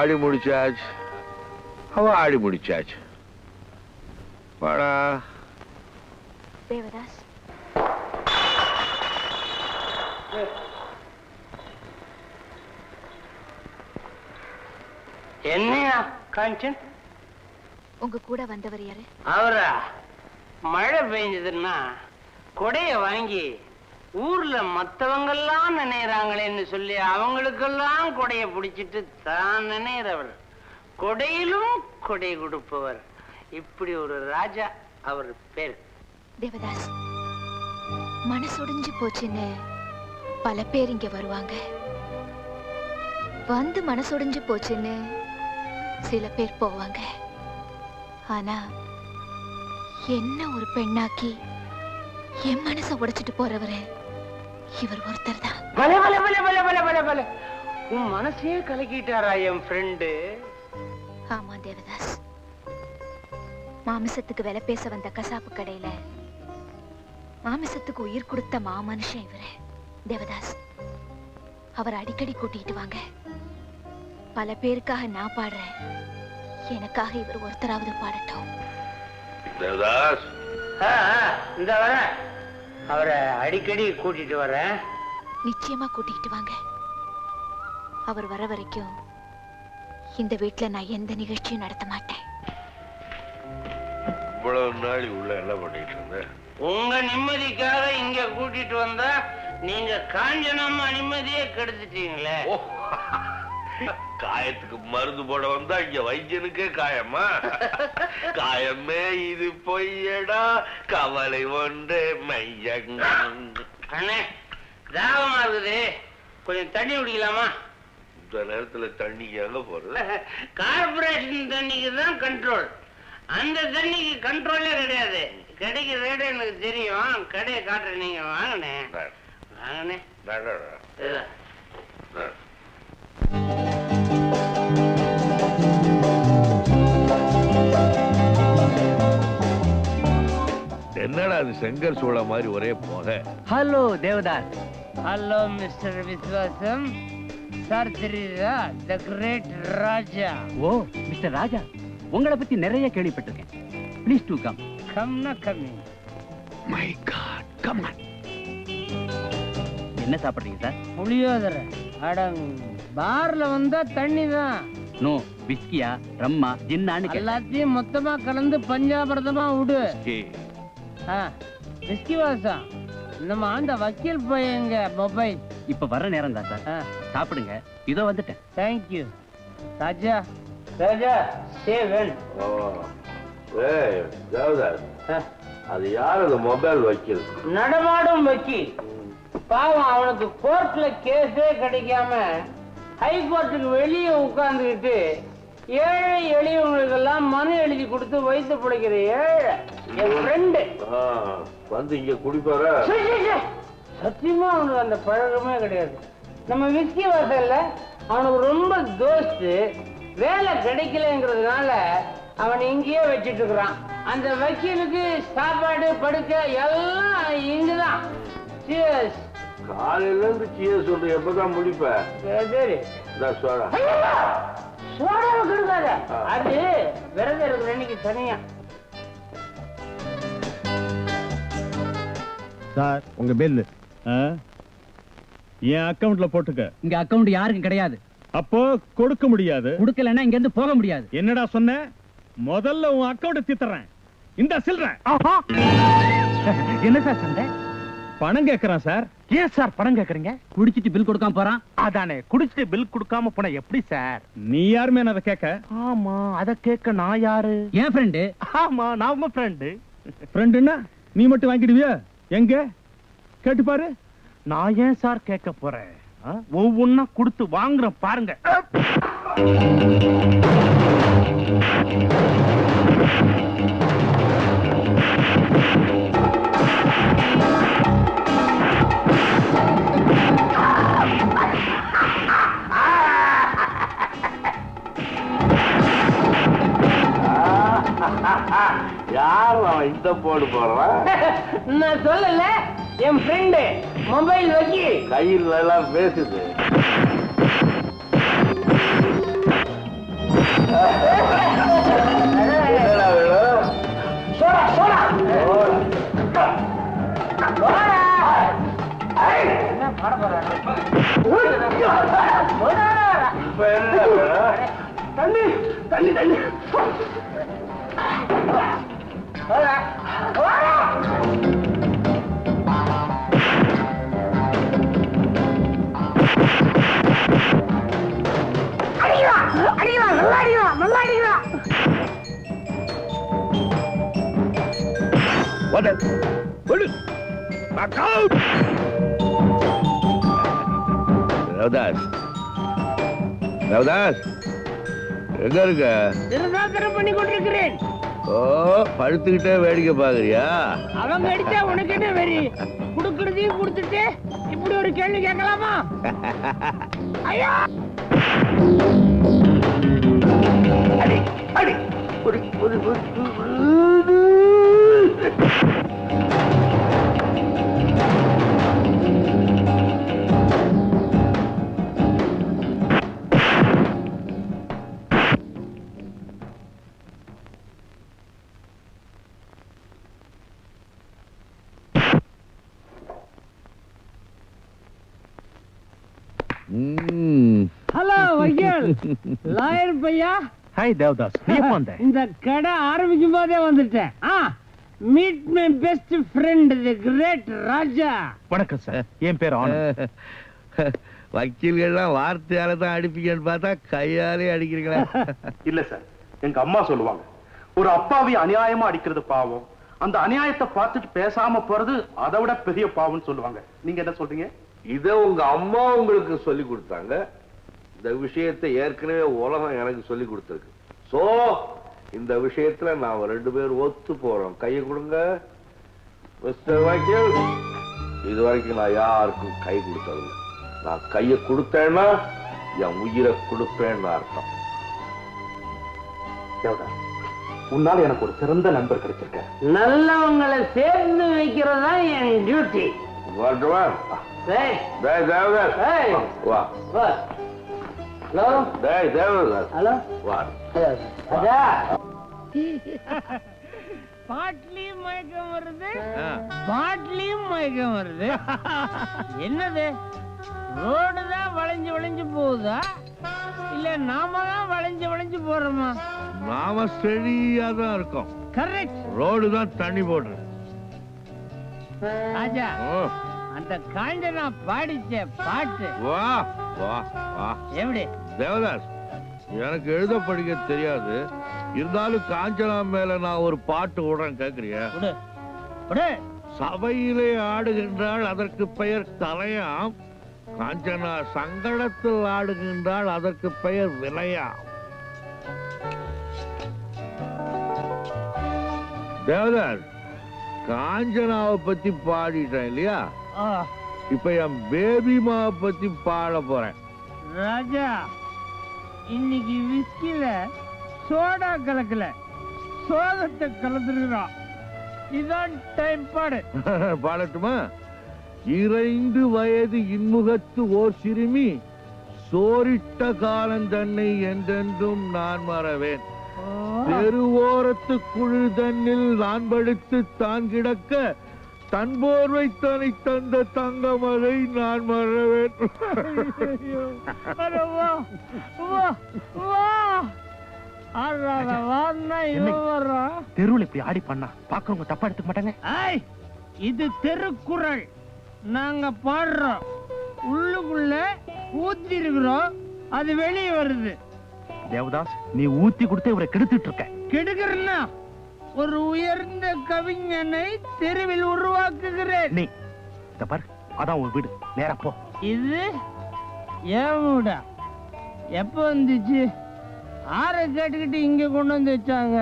பாடி முடிச்சாச்சு, அவ ஆடி முடிச்சாச்சு. வாடா தேவதாஸ். என்னையா காஞ்சன்? உங்க கூட வந்தவர் யாரு? அவரா? மழை பெஞ்சதுன்னா கொடைய வாங்கி ஊர்ல மத்தவங்கெல்லாம் நினைறாங்களேன்னு சொல்லி அவங்களுக்கெல்லாம் கொடைய பிடிச்சிட்டு தான் நினைறவர். கொடையிலும் கொடை கொடுப்பவர். இப்படி ஒரு ராஜா அவர் பேர். தேவதாஸ், மனசுடைஞ்சு போச்சுன்னு பல பேர் இங்க வருவாங்க. வந்து மனசுடைஞ்சு போச்சுன்னு சில பேர் போவாங்க. ஆனா என்ன ஒரு பெண்ணாக்கி என் மனசை உடைச்சிட்டு போறவரு இவர் ஒருத்தர் தான். உன் மனசையே கலக்கிட்டாரா என் ஃப்ரெண்டு? ஆமா தேவதாஸ், மாமிசத்துக்கு விலை பேச வந்த கசாப்பு கடையில மாமிசத்துக்கு உயிர் கொடுத்த மாமனுஷன் இவரு. தேவதாஸ், அவர் அடிக்கடி கூட்டிட்டு வாங்க. பல பேருக்காக நான் பாடுறேன், எனக்காக இவர் ஒருத்தராவது பாடட்டும். தேவதாஸ், இந்த வர அவரை அடிக்கடி கூட்டிட்டு வரேன். நிச்சயமா கூட்டிட்டு வாங்க. அவர் வர வரைக்கும் இந்த வீட்டுல நான் எந்த நிகழ்ச்சியும் நடத்த மாட்டேன். இவ்வளவு நாள் உள்ள என்ன பண்ணிட்டு இருந்த? உங்க நிம்மதிக்காக இங்க கூட்டிட்டு வந்தா நீங்க காஞ்சனம்மா நிம்மதியே கெடுத்துட்டீங்களே. காயத்துக்கு மருந்து போட வந்தா இங்க வைத்தியனுக்கே காயமா? காயமே இது பொய்யடா, கவலை ஒன்று மையங்க. அண்ணே, தாகமா இருக்குது, கொஞ்சம் தண்ணி குடிக்கலாமா? இந்த நேரத்துல தண்ணிக்கு எங்க போறது? கார்பரேஷன் தண்ணிக்கு தான் கண்ட்ரோல். அந்த தண்ணிக்கு கண்ட்ரோலே கிடையாது. கிடைக்கிற ரேட்டு எனக்கு தெரியும். கடையை காட்டுறேன், நீங்க வாங்கண்ணே. வாங்கண்ணே. என்னடா அது செங்கர் சூள மாதிரி ஒரே போக? ஹலோ தேவதாஸ். ஹலோ மிஸ்டர் விஸ்வாசம். சார் தெரியுதா? தி கிரேட் ராஜா. ஓ மிஸ்டர் ராஜா, உங்களை பத்தி நிறைய கேள்விப்பட்டிருக்கேன். Please to come. கம்னா கம்மி. My god, come on. என்ன சாப்பிடுறீங்க சார்? புளியோதரை. அடங், பார்ல வந்தா தண்ணி தான். நோ, விஸ்கியா ரம்மா ஜின்னான்னு எல்லாத்தையும் மொத்தமா கலந்து பஞ்சாபிரதமா விடு. விஸ்கி வாசம். நம்ம அந்த வக்கீல் பையங்க மொபைல். இப்ப வர நேரம் தான் சார். சாப்பிடுங்க, இதோ வந்துட்டேன். தேங்க்யூ ராஜா. ராஜா சேவன். ஏய் தேவதாஸ், அது யார் அந்த மொபைல் வக்கீல்? நடமாடும் வக்கீல். பாவம், அவனுக்கு கோர்ட்ல கேஸே கிடைக்காம ஹைகோர்ட்டுக்கு வெளியே உட்கார்ந்துக்கிட்டு ஏழை எளியவங்களுக்கெல்லாம் மனு எழுதி கொடுத்து வைத்து பிழைக்கிற ஏழை என் ஃப்ரெண்டு வந்து இங்க குடிப்பார. சத்தியமா அவனுக்கு அந்த பழக்கமே கிடையாது. நம்ம விஸ்கி வாசல்ல அவனுக்கு ரொம்ப தோஸ்து. வேலை கிடைக்கலங்கிறதுனால அவன் இங்கேயே வச்சிட்டு இருக்கிறான். அந்த வக்கீலுக்கு சாப்பாடு படுக்க எல்லாம் இங்குதான். காலையில இருந்து சியர்ஸ் சொல்ற, எப்பதான் முடிப்ப? சரி, சோடா சோடாவை கொடுக்காத, அது விரதம் இருக்கிற அன்னைக்கு தனியா. சார், உங்க பில் என் அக்கவுண்ட்ல போட்டுக்க. இங்க அக்கவுண்ட் யாருக்கும் கிடையாது. அப்போ கொடுக்க முடியாது. கொடுக்கலன்னா இங்க இருந்து போக முடியாது. என்னடா சொன்ன? முதல்ல உன் அக்கவுண்ட் தீத்துறேன். இந்த சில்றேன். என்ன சார் சண்டை? பணம் கேட்கறான் சார். ஏன் சார் பணம் கேக்குறீங்க? குடிச்சிட்டு பில் கொடுக்காம போறான். அதானே, குடிச்சிட்டு பில் கொடுக்காம போன எப்படி சார்? நீ யாருமே அதை கேட்க? ஆமா, அத கேட்க நான் யாரு? என் ஃப்ரெண்டு. ஆமா, நான் உங்க ஃப்ரெண்டு. ஃப்ரெண்டுன்னா நீ மட்டும் வாங்கிடுவியா? எங்க கேட்டு பாரு. நான் ஏன் சார் கேட்க போறேன்? ஒவ்வொன்னா கொடுத்து வாங்குறேன் பாருங்க. யார் அவன் இந்த போடு போடுறான்? நான் சொல்லல, என் ஃப்ரெண்டு மொபைல் வக்கீல். கையில் எல்லாம் பேசுது. தண்ணி தண்ணி தண்ணி அடிக்கலாம் நல்லா அடிக்கலாம் நல்லா அடிக்கலாம் ரவிதாஸ் ரவிதாஸ் எங்க இருக்க? திருநாக்கரம் பண்ணி கொண்டிருக்கிறேன். ஓ படுத்துக்கிட்டே வேடிக்கை பாக்குறியா? அவங்க அடிச்சா உனக்கு என்ன வெறி? குடுக்கறதையும் கொடுத்துட்டு இப்படி ஒரு கேள்வி கேட்கலாமா? ஐயா அடி அடி ஒரு ஒரு ஹலோ வையல் லாயர் பையா. ஹாய் தேவதாஸ், நீ எப்போ வந்த? இந்த கடை ஆரம்பிக்கும் போதே வந்துட்டேன். Meet my best friend the great Raja. வணக்கம் சார், என் பேர் ஆனந்த். வக்கீல்கள்லாம் வார்த்தையால தான் அடிப்பீங்கன்னு பார்த்தா கையாலே அடிக்கிறீங்களா? இல்ல சார், எங்க அம்மா சொல்லுவாங்க, ஒரு அப்பாவி அநியாயமா அடிக்கிறது பாவம், அந்த அநியாயத்தை பார்த்துட்டு பேசாம போறது அதை விட பெரிய பாவம்னு சொல்லுவாங்க. நீங்க என்ன சொல்றீங்க? இத உங்க அம்மா உங்களுக்கு சொல்லி கொடுத்தாங்க. இந்த விஷயத்தை ஏற்கனவே உலகம் எனக்கு சொல்லி கொடுத்திருக்கு. சோ இந்த விஷயத்துல நாம ரெண்டு பேரும் ஒத்து போறோம். கையை கொடுங்க மிஸ்டர் வக்கீல். இது வரைக்கும் நான் யாருக்கும் கை கொடுத்ததில்லை. நான் கையை கொடுத்தேன்னா என் உயிரை கொடுப்பேன்னு அர்த்தம். உன்னால எனக்கு ஒரு சிறந்த நண்பர் கிடைச்சிருக்க. நல்லவங்களை சேர்ந்து வைக்கிறதா என் டியூட்டி. பாட்லியும் மயக்கம் வருது, பாட்லியும் மயக்கம் வருது. என்னது, ரோடு தான் வளைஞ்சு வளைஞ்சு போகுதா இல்ல நாம தான் வளைஞ்சு வளைஞ்சு போறோமா? நாம ஸ்டெடியா தான் இருக்கோம். கரெக்ட். ரோடு தான் தண்ணி போடுறது. ராஜா, அந்த காஞ்சனா பாடிச்ச பாட்டு வா வா வா. எப்படி? தேவதாஸ், எனக்கு எழுத படிக்க தெரியாது, இருந்தாலும் காஞ்சனா மேல நான் ஒரு பாட்டு விடுறேன், கேக்குறியா? சபையிலே ஆடுகின்றாள், அதற்கு பெயர் தலையாம். காஞ்சனா சங்கடத்தில் ஆடுகின்றாள், அதற்கு பெயர் விலையாம். தேவதாஸ், காஞ்சனாவை பத்தி பாடிட்டேன் இல்லையா? இப்ப என் பேபிமாவை பத்தி பாட போறேன். ராஜா, இன்னைக்கு விஸ்கில சோடா கலக்கல, சோகத்தை கலந்துருக்கான். இதான் டைம். பாடு. பாடட்டுமா? 2 வயது இன்முகத்து ஓர் சிறுமி, சோரிட்ட காலம் தன்னை என்றென்றும் நான் மறவேன். தெருவோரத்து குழு தன்னில் நான் படுத்து தான் கிடக்க, தன் போர்வை தனி தந்த தங்கமலை நான் மறவேன். தெருவில் இப்படி ஆடி பண்ணா பாக்குறவங்க தப்பா எடுத்துக்க மாட்டாங்க. இது தெருக்குறள், நாங்க பாடுறோம், உள்ளுக்குள்ள ஊத்தி இருக்கிறோம், அது வெளியே வருது. தேவதாஸ், நீ ஊத்தி கொடுத்து இவரை கெடுத்துட்டு இருக்க. கெடுக்கிறன்னா ஒரு உயர்ந்த கவிஞனை தெருவில் உருவாக்குகிறேன். நீ பாரு, அதான் உன் வீடு, நேரா போ. இது ஏன் வீடா? எப்ப வந்துச்சு? ஆற கேட்டுக்கிட்டு இங்க கொண்டு வந்து வச்சாங்க.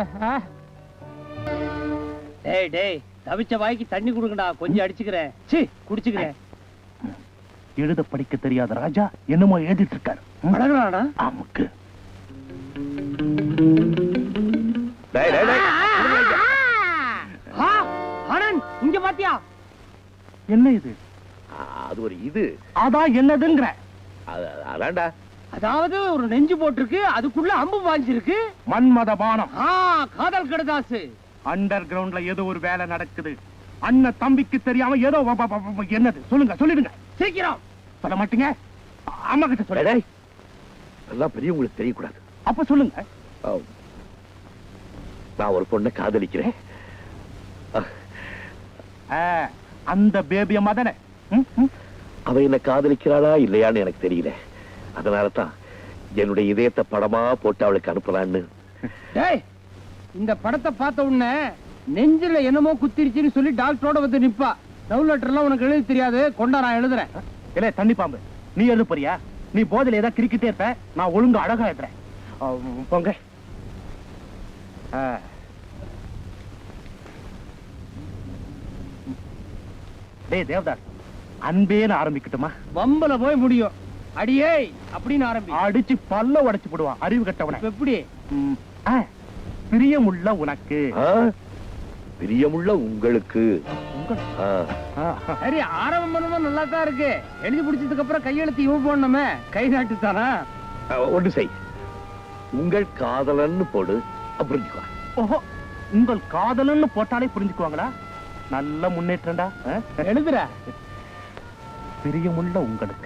டேய் டேய், தவிச்ச வாய்க்கு தண்ணி கொடுங்கடா, கொஞ்சம் அடிச்சுக்கிறேன். சீ, குடிச்சுக்கிறேன். எழுத படிக்க தெரியாத ராஜா என்னமோ எழுதிட்டு இருக்காரு. அழகாடா ஆமுக்கு. இங்க பாத்தியா? என்ன இது? அது ஒரு இது. அதான் என்னதுங்கிற? அதான்டா. அதாவது ஒரு நெஞ்சு போட்டிருக்கு, அதுக்குள்ள அம்பு பாஞ்சிருக்கு. மன்மத பானம். காதல் கடுதாசு. அண்டர் கிரவுண்ட்ல ஏதோ ஒரு வேலை நடக்குது. அண்ணன் தம்பிக்கு தெரியாம ஏதோ என்னது சொல்லுங்க, சொல்லிடுங்க சீக்கிரம். சொல்ல மாட்டீங்க? அம்மா கிட்ட சொல்ல. எல்லாம் பெரியவங்களுக்கு தெரியக்கூடாது. அப்ப சொல்லுங்க. நான் ஒரு பொண்ணை காதலிக்கிறேன். அந்த பேபிய மதன அவ என்ன காதலிக்கிறாளா இல்லையான்னு எனக்கு தெரியல. அதனாலதான் என்னுடைய இதயத்தை படமா போட்டு அவளுக்கு அனுப்பலான்னு. இந்த படத்தை பார்த்த உடனே நெஞ்சில என்னமோ குத்திருச்சுன்னு சொல்லி டாக்டரோட வந்து நிப்பா. லவ் லெட்டர் எல்லாம் உனக்கு எழுத தெரியாது, கொண்டா நான் எழுதுறேன். இல்ல தண்ணி பாம்பு, நீ எழுத போறியா? நீ போதில ஏதாவது கிரிக்கிட்டே இருப்ப, நான் ஒழுங்கு அழகா எழுதுறேன். போங்க. டேய் தேவதாஸ், அன்பேன்னு ஆரம்பிக்கட்டுமா? வம்பல போய் முடியும். அடியே அப்படின்னு ஆரம்பி. அடிச்சு பல்ல உடைச்சு போடுவான் அறிவு கட்டவன. எப்படி? பிரியமுள்ள உனக்கு. பிரியமுள்ள உங்களுக்கு. சரி, ஆரம்பம் பண்ணும்போது நல்லா தான் இருக்கு. எழுதி பிடிச்சதுக்கு அப்புறம் கையெழுத்து இவ போடணுமே, கை நாட்டு தானா? ஒன்று செய், உங்கள் காதலன்னு போடு, புரிஞ்சுக்குவா. ஓஹோ, உங்கள் காதலன்னு போட்டாலே புரிஞ்சுக்குவாங்களா? நல்ல முன்னேற்றம்டா. எழுதுற. பிரியமுள்ள உங்களுக்கு.